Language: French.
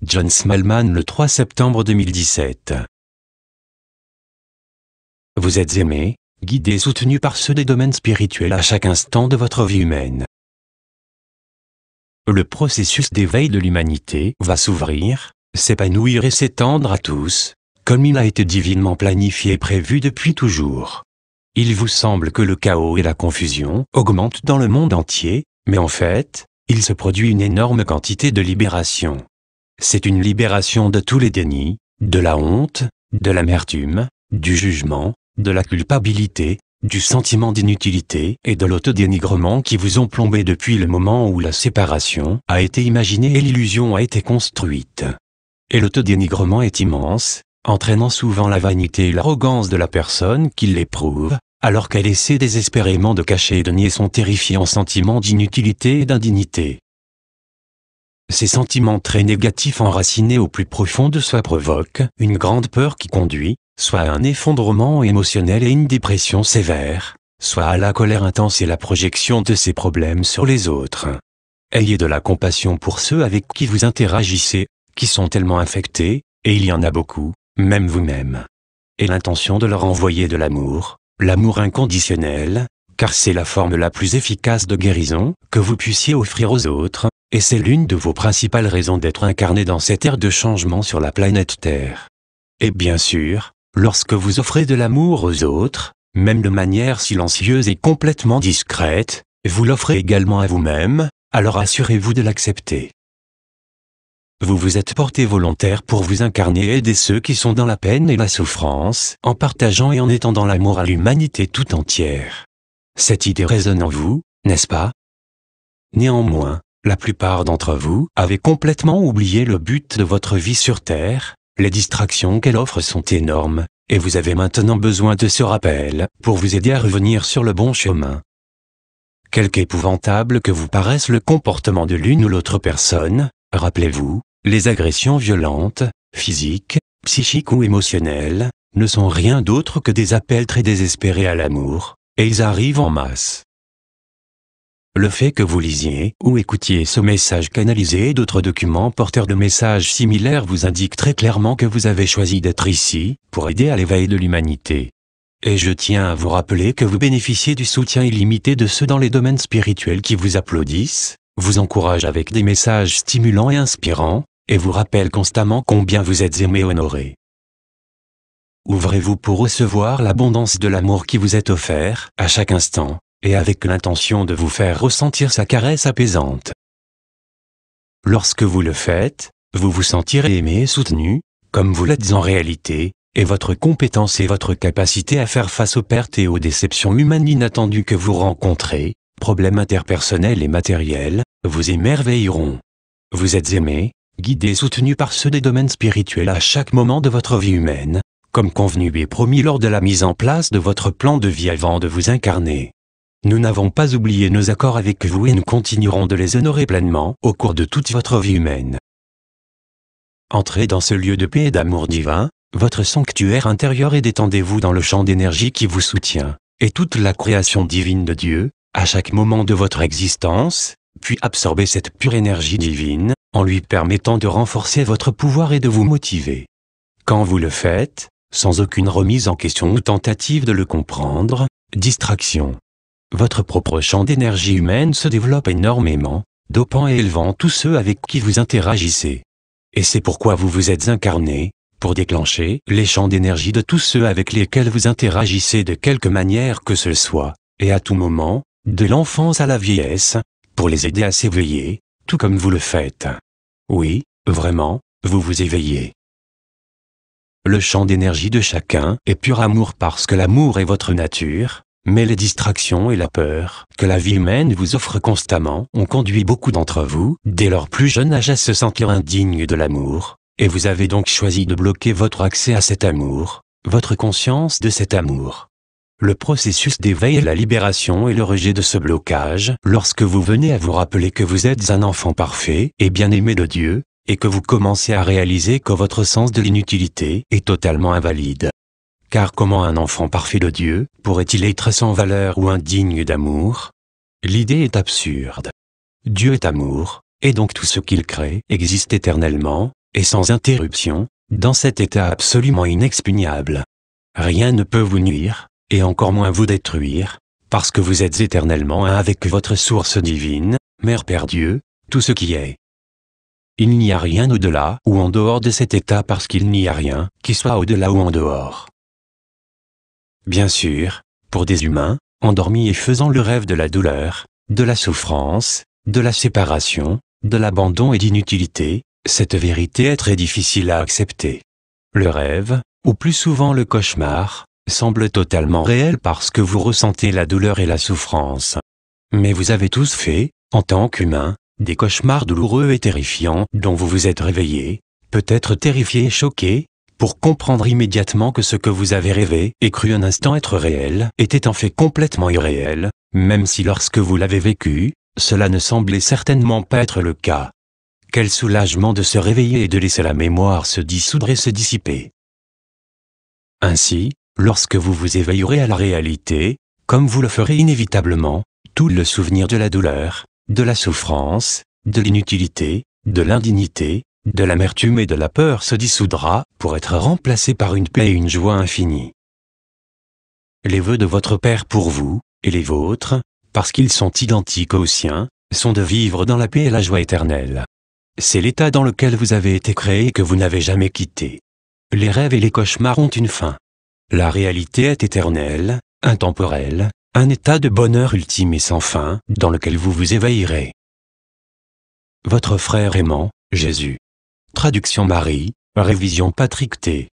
John Smallman le 3 septembre 2017. Vous êtes aimé, guidé et soutenu par ceux des domaines spirituels à chaque instant de votre vie humaine. Le processus d'éveil de l'humanité va s'ouvrir, s'épanouir et s'étendre à tous, comme il a été divinement planifié et prévu depuis toujours. Il vous semble que le chaos et la confusion augmentent dans le monde entier, mais en fait, il se produit une énorme quantité de libération. C'est une libération de tous les dénis, de la honte, de l'amertume, du jugement, de la culpabilité, du sentiment d'inutilité et de l'autodénigrement qui vous ont plombé depuis le moment où la séparation a été imaginée et l'illusion a été construite. Et l'autodénigrement est immense, entraînant souvent la vanité et l'arrogance de la personne qui l'éprouve, alors qu'elle essaie désespérément de cacher et de nier son terrifiant sentiment d'inutilité et d'indignité. Ces sentiments très négatifs enracinés au plus profond de soi provoquent une grande peur qui conduit, soit à un effondrement émotionnel et une dépression sévère, soit à la colère intense et la projection de ses problèmes sur les autres. Ayez de la compassion pour ceux avec qui vous interagissez, qui sont tellement infectés, et il y en a beaucoup, même vous-même. Et l'intention de leur envoyer de l'amour inconditionnel, car c'est la forme la plus efficace de guérison que vous puissiez offrir aux autres, et c'est l'une de vos principales raisons d'être incarné dans cette ère de changement sur la planète Terre. Et bien sûr, lorsque vous offrez de l'amour aux autres, même de manière silencieuse et complètement discrète, vous l'offrez également à vous-même, alors assurez-vous de l'accepter. Vous vous êtes porté volontaire pour vous incarner et aider ceux qui sont dans la peine et la souffrance, en partageant et en étendant l'amour à l'humanité tout entière. Cette idée résonne en vous, n'est-ce pas? Néanmoins, la plupart d'entre vous avez complètement oublié le but de votre vie sur Terre, les distractions qu'elle offre sont énormes, et vous avez maintenant besoin de ce rappel pour vous aider à revenir sur le bon chemin. Quelque épouvantable que vous paraisse le comportement de l'une ou l'autre personne, rappelez-vous, les agressions violentes, physiques, psychiques ou émotionnelles, ne sont rien d'autre que des appels très désespérés à l'amour, et ils arrivent en masse. Le fait que vous lisiez ou écoutiez ce message canalisé et d'autres documents porteurs de messages similaires vous indique très clairement que vous avez choisi d'être ici pour aider à l'éveil de l'humanité. Et je tiens à vous rappeler que vous bénéficiez du soutien illimité de ceux dans les domaines spirituels qui vous applaudissent, vous encouragent avec des messages stimulants et inspirants, et vous rappellent constamment combien vous êtes aimé et honoré. Ouvrez-vous pour recevoir l'abondance de l'amour qui vous est offert à chaque instant, et avec l'intention de vous faire ressentir sa caresse apaisante. Lorsque vous le faites, vous vous sentirez aimé et soutenu, comme vous l'êtes en réalité, et votre compétence et votre capacité à faire face aux pertes et aux déceptions humaines inattendues que vous rencontrez, problèmes interpersonnels et matériels, vous émerveilleront. Vous êtes aimé, guidé et soutenu par ceux des domaines spirituels à chaque moment de votre vie humaine, comme convenu et promis lors de la mise en place de votre plan de vie avant de vous incarner. Nous n'avons pas oublié nos accords avec vous et nous continuerons de les honorer pleinement au cours de toute votre vie humaine. Entrez dans ce lieu de paix et d'amour divin, votre sanctuaire intérieur et détendez-vous dans le champ d'énergie qui vous soutient, et toute la création divine de Dieu, à chaque moment de votre existence, puis absorbez cette pure énergie divine, en lui permettant de renforcer votre pouvoir et de vous motiver. Quand vous le faites, sans aucune remise en question ou tentative de le comprendre, distraction. Votre propre champ d'énergie humaine se développe énormément, dopant et élevant tous ceux avec qui vous interagissez. Et c'est pourquoi vous vous êtes incarné, pour déclencher les champs d'énergie de tous ceux avec lesquels vous interagissez de quelque manière que ce soit, et à tout moment, de l'enfance à la vieillesse, pour les aider à s'éveiller, tout comme vous le faites. Oui, vraiment, vous vous éveillez. Le champ d'énergie de chacun est pur amour parce que l'amour est votre nature, mais les distractions et la peur que la vie humaine vous offre constamment ont conduit beaucoup d'entre vous, dès leur plus jeune âge, à se sentir indignes de l'amour, et vous avez donc choisi de bloquer votre accès à cet amour, votre conscience de cet amour. Le processus d'éveil est la libération et le rejet de ce blocage lorsque vous venez à vous rappeler que vous êtes un enfant parfait et bien-aimé de Dieu, et que vous commencez à réaliser que votre sens de l'inutilité est totalement invalide. Car comment un enfant parfait de Dieu pourrait-il être sans valeur ou indigne d'amour? L'idée est absurde. Dieu est amour, et donc tout ce qu'il crée existe éternellement, et sans interruption, dans cet état absolument inexpugnable. Rien ne peut vous nuire, et encore moins vous détruire, parce que vous êtes éternellement un avec votre source divine, Mère Père Dieu, tout ce qui est. Il n'y a rien au-delà ou en dehors de cet état parce qu'il n'y a rien qui soit au-delà ou en dehors. Bien sûr, pour des humains, endormis et faisant le rêve de la douleur, de la souffrance, de la séparation, de l'abandon et d'inutilité, cette vérité est très difficile à accepter. Le rêve, ou plus souvent le cauchemar, semble totalement réel parce que vous ressentez la douleur et la souffrance. Mais vous avez tous fait, en tant qu'humains, des cauchemars douloureux et terrifiants dont vous vous êtes réveillés, peut-être terrifiés et choqués, pour comprendre immédiatement que ce que vous avez rêvé et cru un instant être réel était en fait complètement irréel, même si lorsque vous l'avez vécu, cela ne semblait certainement pas être le cas. Quel soulagement de se réveiller et de laisser la mémoire se dissoudre et se dissiper. Ainsi, lorsque vous vous éveillerez à la réalité, comme vous le ferez inévitablement, tout le souvenir de la douleur, de la souffrance, de l'inutilité, de l'indignité, de l'amertume et de la peur se dissoudra pour être remplacé par une paix et une joie infinie. Les vœux de votre Père pour vous, et les vôtres, parce qu'ils sont identiques aux siens, sont de vivre dans la paix et la joie éternelle. C'est l'état dans lequel vous avez été créé et que vous n'avez jamais quitté. Les rêves et les cauchemars ont une fin. La réalité est éternelle, intemporelle, un état de bonheur ultime et sans fin, dans lequel vous vous éveillerez. Votre frère aimant, Jésus. Traduction Marie, révision Patrick T.